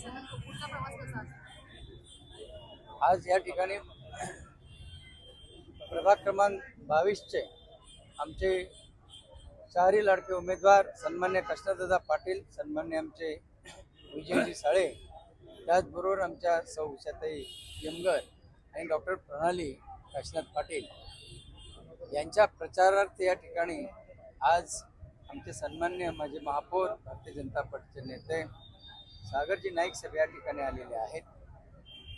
पुढचा प्रवास कसा असेल? आज या ठिकाणी प्रभाग क्रमांक 22चे आमचे शहरी लाडके उमेदवार सन्मान्य कृष्णदादा पाटील, सन्मान्य आमचे विजयजी साळे, त्याचबरोबर आमच्या सौ उषाताई यमगर आणि डॉक्टर प्रणाली काशीनाथ पाटील यांच्या प्रचारार्थ या ठिकाणी आज आमचे सन्मान्य माझे महापौर भारतीय जनता पार्टीचे नेते सागरजी नाईक साहेब या ठिकाणी आलेले आहेत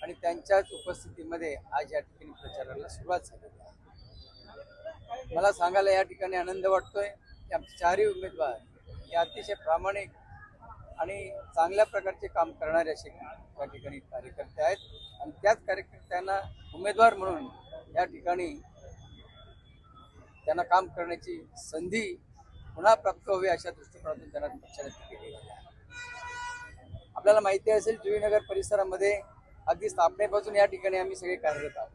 आणि त्यांच्याच उपस्थितीमध्ये आज या ठिकाणी प्रचाराला सुरुवात झालेली आहे। मला सांगायला या ठिकाणी आनंद वाटतोय की आमचे चारही उमेदवार हे अतिशय प्रामाणिक आणि चांगल्या प्रकारचे काम करणारे असे या ठिकाणी कार्यकर्ते आहेत आणि त्याच कार्यकर्त्यांना उमेदवार म्हणून या ठिकाणी त्यांना काम करण्याची संधी पुन्हा प्राप्त व्हावी अशा दृष्टिकोनातून त्यांना पक्षाने केलेली आहे। आपल्याला माहिती असेल जुईनगर परिसरामध्ये अगदी स्थापनेपासून या ठिकाणी आम्ही सगळे कार्यरत आहोत।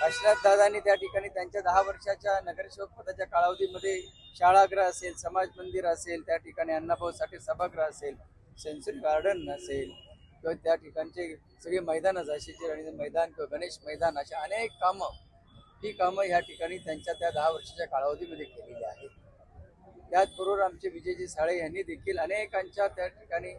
काशीनाथ दादांनी त्या ठिकाणी त्यांच्या 10 वर्षाच्या नगरसेवक पदाच्या कालावधीमध्ये शाळागृह असेल, समाज मंदिर असेल, त्या ठिकाणी अण्णाभाऊ साठे सभागृह असेल, सेन्सरी गार्डन असेल किंवा त्या ठिकाणचे सगळे मैदानं झाशीचे राणीचं मैदान किंवा गणेश मैदान अशा अनेक कामं ही कामं ह्या ठिकाणी त्यांच्या त्या 10 वर्षाच्या कालावधीमध्ये केलेली आहेत। त्याचबरोबर आमचे विजयजी साळे यांनी देखील अनेकांच्या त्या ठिकाणी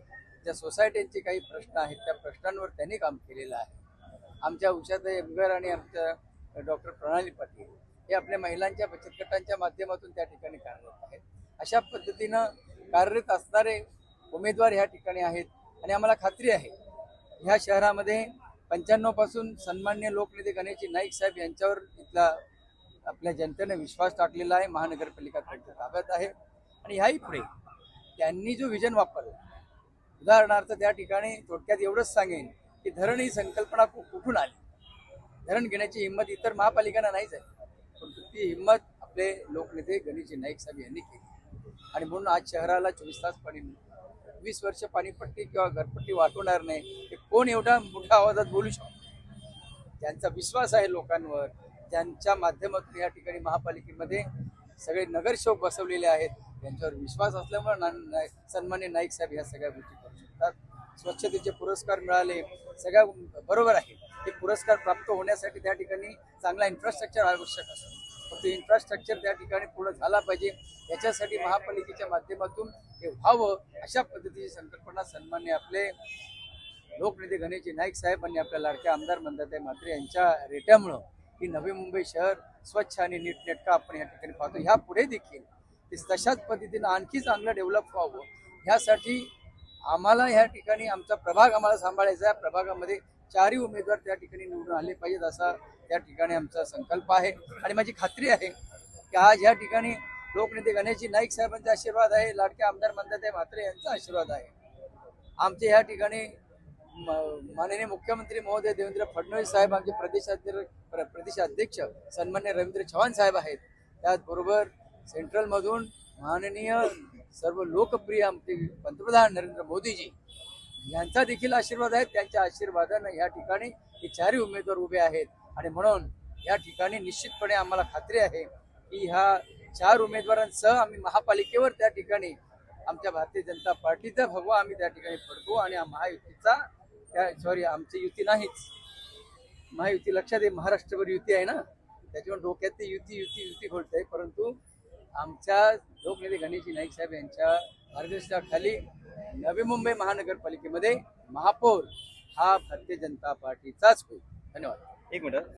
ज्या सोसायट्यांचे काही प्रश्न आहेत त्या प्रश्नांवर त्यांनी काम केलेलं आहे। आमच्या उषाताई यमगर आणि आमच्या डॉक्टर प्रणाली पाटील हे आपल्या महिलांच्या बचत गटांच्या माध्यमातून त्या ठिकाणी कार्यरत आहेत। अशा पद्धतीनं कार्यरत असणारे उमेदवार ह्या ठिकाणी आहेत आणि आम्हाला खात्री आहे ह्या शहरामध्ये 95 पासून सन्मान्य लोकनेते गणेशजी नाईक साहेब यांच्यावर इथला आपल्या जनतेने विश्वास टाकलेला आहे। महानगरपालिका त्यांच्या ताब्यात आहे आणि ह्याही पुढे त्यांनी जो विजन वापरला, उदाहरणार्थ त्या ठिकाणी थोडक्यात एवढंच सांगेन की धरण ही संकल्पना कुठून आली। धरण घेण्याची हिंमत इतर महापालिकांना नाहीच आहे, परंतु ती हिंमत आपले लोकनेते गणेशजी नाईक साहेब यांनी केली आणि म्हणून आज शहराला 24 तास पाणी, 20 वर्ष पाणीपट्टी किंवा घरपट्टी वाटवणार नाही हे कोण एवढा मोठ्या आवाजात बोलू शकतो। त्यांचा विश्वास आहे लोकांवर, त्यांच्या माध्यमातून या ठिकाणी महापालिकेमध्ये सगळे नगरसेवक बसवलेले आहेत, त्यांच्यावर विश्वास असल्यामुळे सन्मान्य नाईक साहेब ह्या सगळ्या गोष्टी करू शकतात। स्वच्छतेचे पुरस्कार मिळाले, सगळ्या बरोबर आहे, हे पुरस्कार प्राप्त होण्यासाठी त्या ठिकाणी चांगला इन्फ्रास्ट्रक्चर आवश्यक असतं, पण ते इन्फ्रास्ट्रक्चर त्या ठिकाणी पूर्ण झाला पाहिजे। याच्यासाठी महापालिकेच्या माध्यमातून हे व्हावं अशा पद्धतीची संकल्पना सन्मान्य आपले लोकनेते गणेशजी नाईक साहेब आणि आपल्या लाडक्या आमदार मंदाताई म्हात्रे यांच्या रेट्यामुळं ही नवी मुंबई शहर स्वच्छ आणि नीटनेटका आपण या ठिकाणी पाहतो। ह्या पुढे देखील तशाच पद्धतीनं आणखी चांगलं डेव्हलप व्हावं ह्यासाठी आम्हाला ह्या ठिकाणी आमचा प्रभाग आम्हाला सांभाळायचा आहे। प्रभागामध्ये चारही उमेदवार त्या ठिकाणी निवडून आले पाहिजेत असा त्या ठिकाणी आमचा संकल्प आहे आणि माझी खात्री आहे की आज ह्या ठिकाणी लोकनेते गणेशजी नाईक साहेबांचा आशीर्वाद आहे, लाडके आमदार मंदाताई म्हात्रे यांचा आशीर्वाद आहे। आमचे ह्या ठिकाणी माननीय मुख्यमंत्री महोदय देवेंद्र फडणवीस साहेब, आमचे प्रदेशाध्यक्ष सन्मान्य रवींद्र चव्हाण साहेब आहेत, त्याचबरोबर सेंट्रलमधून माननीय सर्व लोकप्रिय आमचे पंतप्रधान नरेंद्र मोदीजी यांचा देखील आशीर्वाद आहे। त्यांच्या आशीर्वादानं या ठिकाणी हे चारही उमेदवार उभे आहेत आणि म्हणून या ठिकाणी निश्चितपणे आम्हाला खात्री आहे की ह्या 4 उमेदवारांसह आम्ही महापालिकेवर त्या ठिकाणी आमच्या भारतीय जनता पार्टीचा भगवा आम्ही त्या ठिकाणी पडतो आणि महायुतीचा आमची युती नाहीच, महायुती लक्षात आहे, महाराष्ट्रभर युती आहे ना, त्याच्यामुळे डोक्यात ते युती घोळते, परंतु आमच्या लोकनेते गणेशजी नाईक साहेब यांच्या मार्गदर्शनाखाली नवी मुंबई महानगरपालिकेमध्ये महापौर हा भारतीय जनता पार्टीचाच होईल। धन्यवाद। एक मिनिट।